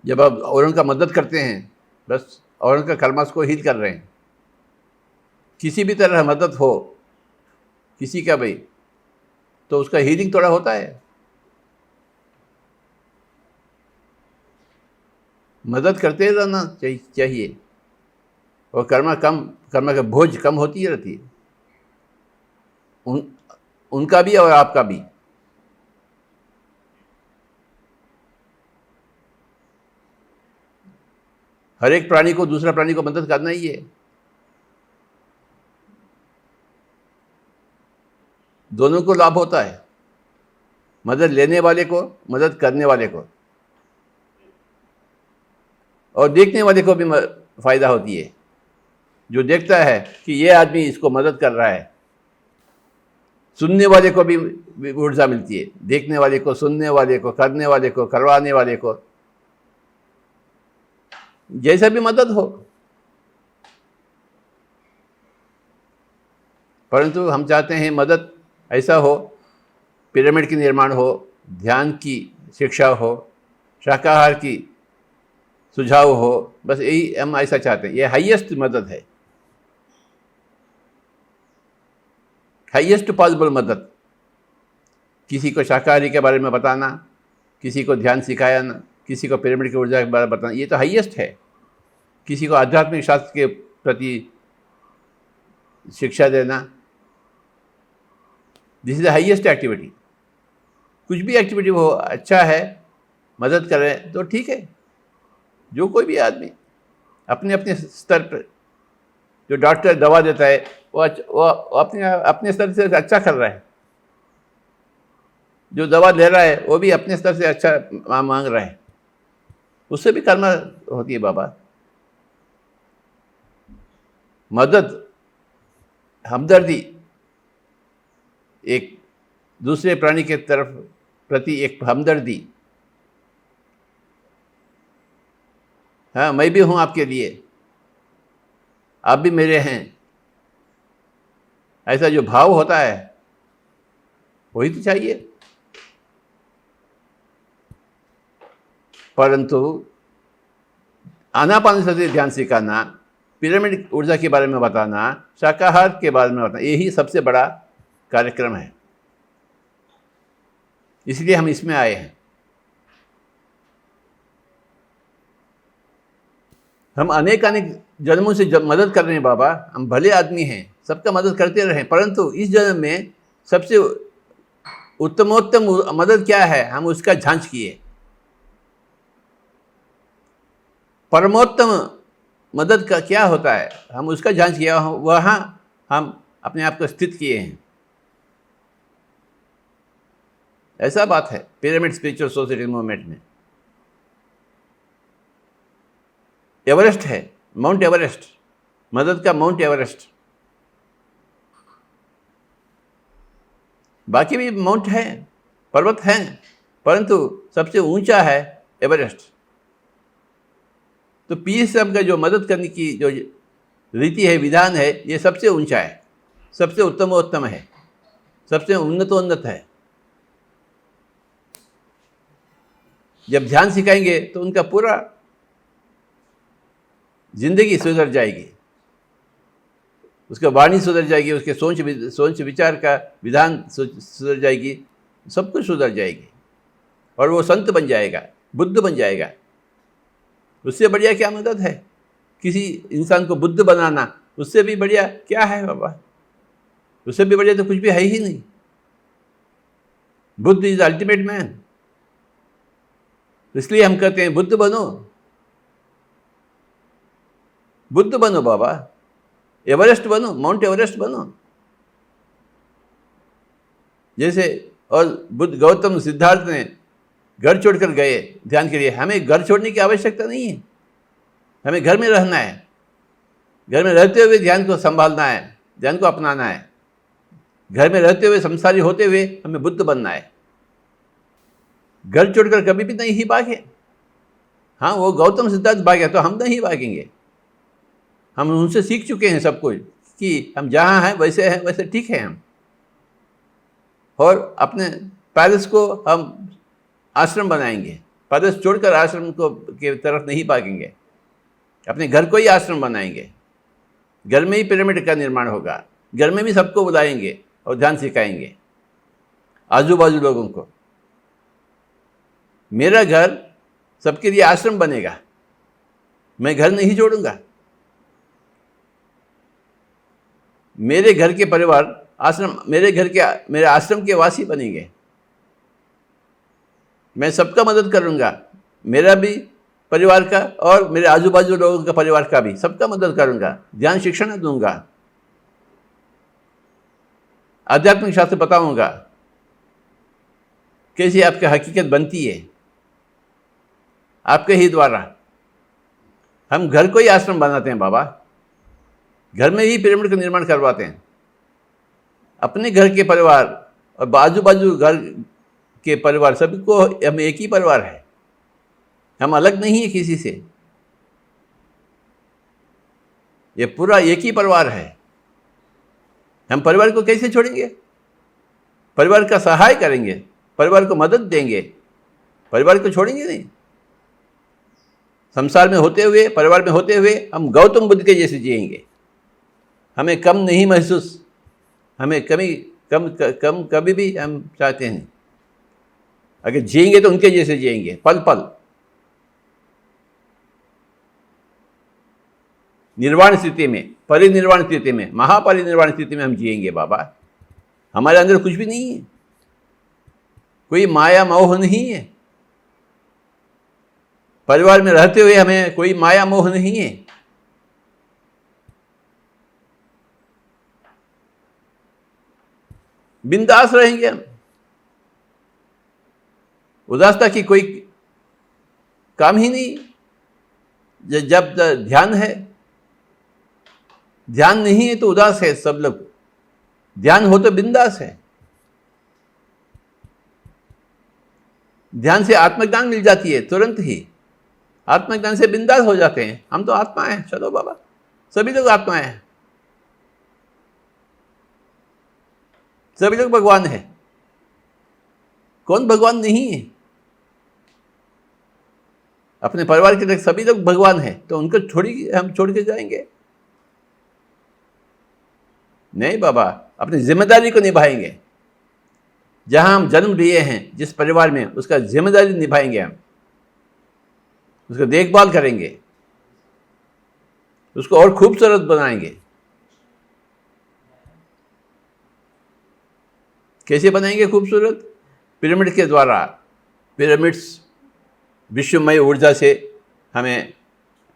जब आप औरों का मदद करते हैं, बस औरों का कर्मास को हील कर रहे हैं। किसी भी तरह मदद हो किसी का भी, तो उसका हीलिंग थोड़ा होता है। मदद करते रहना चाहिए, और कर्म का बोझ कम होती रहती है, उनका भी और आपका भी। हर एक प्राणी को दूसरा प्राणी को मदद करना ही है। दोनों को लाभ होता है, मदद लेने वाले को, मदद करने वाले को, और देखने वाले को भी फायदा होती है। जो देखता है कि ये आदमी इसको मदद कर रहा है, सुनने वाले को भी ऊर्जा मिलती है, देखने वाले को, सुनने वाले को, करने वाले को, करवाने वाले को, जैसा भी मदद हो। परंतु हम चाहते हैं मदद ऐसा हो, पिरामिड की निर्माण हो, ध्यान की शिक्षा हो, शाकाहार की सुझाव हो, बस यही हम ऐसा चाहते हैं। ये हाईएस्ट मदद है, हाईएस्ट पॉसिबल मदद। किसी को शाकाहारी के बारे में बताना, किसी को ध्यान सिखाना, किसी को पिरामिड की ऊर्जा के बारे में बताना, ये तो हाईएस्ट है। किसी को आध्यात्मिक शास्त्र के प्रति शिक्षा देना, this is the highest activity. कुछ भी एक्टिविटी हो, अच्छा है, मदद करें तो ठीक है। जो कोई भी आदमी अपने अपने स्तर पर, जो डॉक्टर दवा देता है वो अपने स्तर से अच्छा कर रहा है, जो दवा ले रहा है वो भी अपने स्तर से अच्छा मांग रहा है, उससे भी कर्म होती है बाबा। मदद, हमदर्दी, एक दूसरे प्राणी के तरफ प्रति एक हमदर्दी। हाँ, मैं भी हूँ आपके लिए, आप भी मेरे हैं, ऐसा जो भाव होता है वही तो चाहिए। परंतु आनापानसति ध्यान सिखाना, पिरामिड ऊर्जा के बारे में बताना, शाकाहार के बारे में बताना, यही सबसे बड़ा कार्यक्रम है। इसलिए हम इसमें आए हैं। हम अनेक जन्मों से जब मदद कर रहे हैं बाबा, हम भले आदमी हैं, सबका मदद करते रहे, परंतु इस जन्म में सबसे उत्तमोत्तम मदद क्या है, हम उसका जांच किए। परमोत्तम मदद का क्या होता है, हम उसका जांच किया, वहाँ हम अपने आप को स्थित किए हैं। ऐसा बात है पिरामिड स्पिरिचुअल सोसाइटी मूवमेंट में। एवरेस्ट है, माउंट एवरेस्ट, मदद का माउंट एवरेस्ट। बाकी भी माउंट है, पर्वत हैं, परंतु सबसे ऊंचा है एवरेस्ट। तो पीस का जो मदद करने की जो रीति है, विधान है, ये सबसे ऊंचा है, सबसे उत्तम है, सबसे उन्नत है। जब ध्यान सिखाएंगे तो उनका पूरा जिंदगी सुधर जाएगी, उसका वाणी सुधर जाएगी, उसके सोच विचार का विधान सुधर जाएगी, सब कुछ सुधर जाएगी, और वो संत बन जाएगा, बुद्ध बन जाएगा। उससे बढ़िया क्या मदद है? किसी इंसान को बुद्ध बनाना, उससे भी बढ़िया क्या है बाबा? उससे भी बढ़िया तो कुछ भी है ही नहीं। Buddha is ultimate man. इसलिए हम कहते हैं बुद्ध बनो, बुद्ध बनो बाबा, एवरेस्ट बनो, माउंट एवरेस्ट बनो। जैसे और बुद्ध, गौतम, सिद्धार्थ ने घर छोड़कर गए ध्यान के लिए। हमें घर छोड़ने की आवश्यकता नहीं है, हमें घर में रहना है, घर में रहते हुए ध्यान को संभालना है, ध्यान को अपनाना है। घर में रहते हुए, संसारी होते हुए हमें बुद्ध बनना है। घर छोड़कर कभी भी नहीं ही भागे। हाँ, वो गौतम सिद्धार्थ भागे तो हम नहीं भागेंगे। हम उनसे सीख चुके हैं सब कुछ कि हम जहाँ हैं वैसे हैं, वैसे ठीक है हम। और अपने पैलेस को हम आश्रम बनाएंगे, परस छोड़कर आश्रम को के तरफ नहीं भागेंगे, अपने घर को ही आश्रम बनाएंगे। घर में ही पिरामिड का निर्माण होगा, घर में भी सबको बुलाएंगे और ध्यान सिखाएंगे आजू बाजू लोगों को। मेरा घर सबके लिए आश्रम बनेगा, मैं घर नहीं छोड़ूंगा। मेरे घर के परिवार आश्रम, मेरे आश्रम के वासी बनेंगे। मैं सबका मदद करूंगा, मेरा भी परिवार का और मेरे आजू बाजू लोगों का परिवार का भी, सबका मदद करूंगा, ध्यान शिक्षण दूंगा, आध्यात्मिक शास्त्र बताऊंगा कैसे आपकी हकीकत बनती है आपके ही द्वारा। हम घर को ही आश्रम बनाते हैं बाबा, घर में ही पिरामिड का निर्माण करवाते हैं। अपने घर के परिवार और बाजू बाजू घर के परिवार सभी को, हम एक ही परिवार है, हम अलग नहीं है किसी से। ये पूरा एक ही परिवार है। हम परिवार को कैसे छोड़ेंगे? परिवार का सहाय करेंगे, परिवार को मदद देंगे, परिवार को छोड़ेंगे नहीं। संसार में होते हुए, परिवार में होते हुए हम गौतम बुद्ध के जैसे जिएंगे। हमें कम नहीं महसूस, हमें कम कभी भी हम चाहते नहीं। अगर जिएंगे तो उनके जैसे जिएंगे, पल पल निर्वाण स्थिति में, परिनिर्वाण स्थिति में, महापरिनिर्वाण स्थिति में हम जिएंगे बाबा। हमारे अंदर कुछ भी नहीं है, कोई माया मोह नहीं है। परिवार में रहते हुए हमें कोई माया मोह नहीं है। बिंदास रहेंगे हम, उदासता की कोई काम ही नहीं। जब ध्यान है, ध्यान नहीं है तो उदास है सब लोग, ध्यान हो तो बिंदास है। ध्यान से आत्मज्ञान मिल जाती है तुरंत ही, आत्मज्ञान से बिंदास हो जाते हैं। हम तो आत्मा हैं, चलो बाबा, सभी लोग आत्माएं हैं, सभी लोग भगवान हैं। कौन भगवान नहीं है? अपने परिवार के लोग सभी लोग भगवान हैं, तो उनको हम छोड़ के जाएंगे? नहीं बाबा, अपनी जिम्मेदारी को निभाएंगे। जहां हम जन्म लिए हैं, जिस परिवार में, उसका जिम्मेदारी निभाएंगे हम, उसका देखभाल करेंगे, उसको और खूबसूरत बनाएंगे। कैसे बनाएंगे खूबसूरत? पिरामिड के द्वारा। पिरामिड्स विश्वमय ऊर्जा से हमें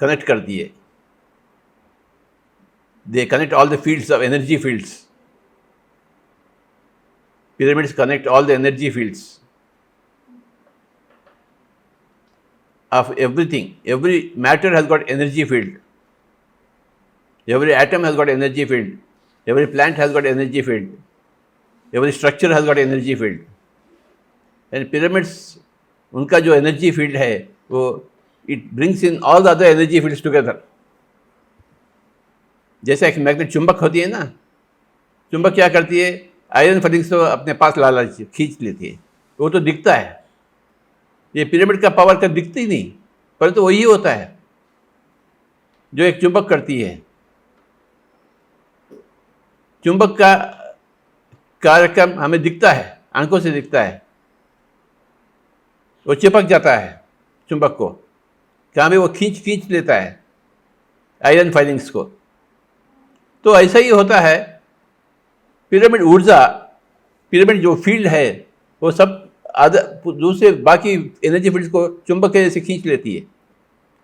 कनेक्ट कर दिए। They connect all the fields of energy fields. Pyramids connect all the energy fields of everything. Every matter has got energy field. Every atom has got energy field. Every plant has got energy field. Every structure has got energy field. And pyramids, उनका जो energy field है, वो it brings in all the other energy fields together. जैसे एक magnet चुंबक होती है ना, चुंबक क्या करती है? आयरन फिलिंग्स को अपने पास लाला खींच लेती है, वो तो दिखता है। ये पिरामिड का पावर का दिखती ही नहीं, परंतु तो वही होता है जो एक चुंबक करती है। चुंबक का कार्यक्रम हमें दिखता है, आंखों से दिखता है। वो चिपक जाता है चुंबक को, कहाँ भी वो खींच लेता है आयरन फाइलिंग्स को। तो ऐसा ही होता है। पिरामिड ऊर्जा, पिरामिड जो फील्ड है, वो सब दूसरे बाकी एनर्जी फील्ड्स को चुंबक के जैसे खींच लेती है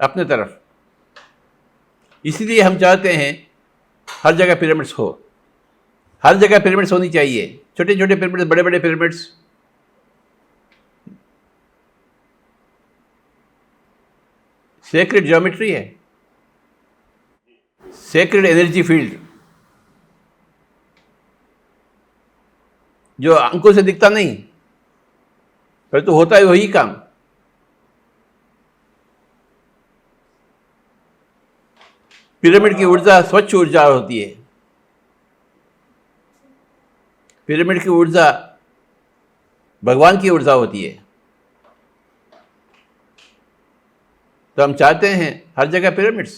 अपने तरफ। इसलिए हम चाहते हैं हर जगह पिरामिड्स हो, हर जगह पिरामिड्स होनी चाहिए। छोटे छोटे पिरामिड्स, बड़े बड़े पिरामिड्स। सेक्रेड ज्योमेट्री है, सेक्रेड एनर्जी फील्ड, जो आंखों से दिखता नहीं, पर तो होता है वही काम। पिरामिड की ऊर्जा स्वच्छ ऊर्जा होती है। पिरामिड की ऊर्जा भगवान की ऊर्जा होती है। तो हम चाहते हैं हर जगह पिरामिड्स,